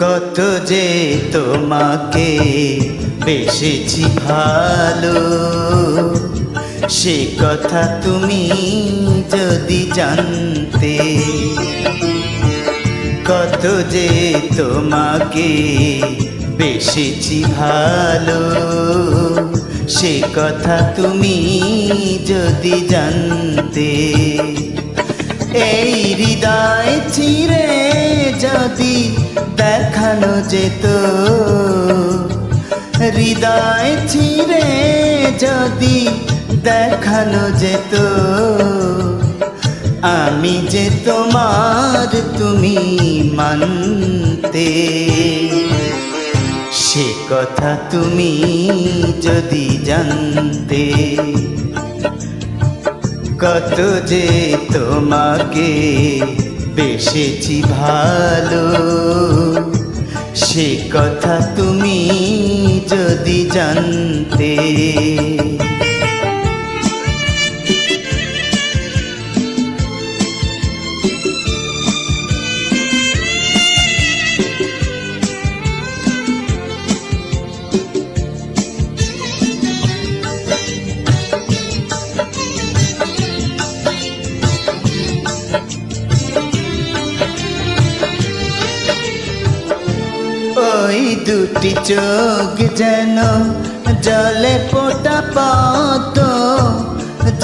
কত যে তোমাকে বেসেছি ভালো, সে কথা তুমি যদি জানতে। কত যে তোমাকে বেসেছি ভালো, সে কথা তুমি যদি জানতে। এই হৃদয় চিরে যদি দেখানো যেত, হৃদয় চিরে যদি দেখানো যেত, আমি যে তোমার তুমি মানতে। সে কথা তুমি যদি জানতে। কত যে তোমাকে বেসেছি ভালো, সে কথা তুমি যদি জানতে। ওই দুটি চোখ যেন জলে পোটা পদ্ম,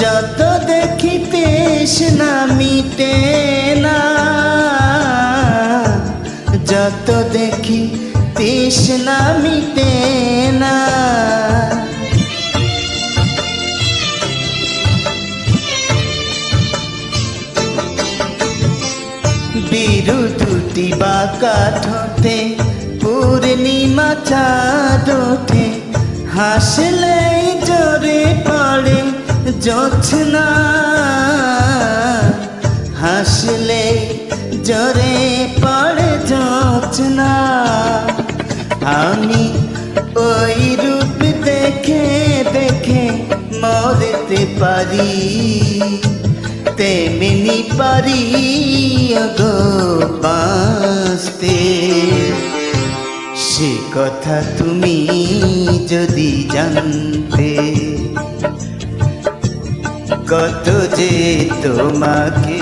যত দেখি তৃষ্ণা মিটে না, যত দেখি তৃষ্ণা মিটে না। বিরু দুটি বাঁকা ঠোঁটে পূর্ণিমা চাঁদ ওঠে, হাসলেই জোরে পড়ে জোছনা, হাসলেই জোরে পড়ে জোছনা। আমি ওই রূপ দেখে দেখে মরতে পারি, তেমনি পারি গো বাঁচতে। সে কথা তুমি যদি জানতে। কত যে তোমাকে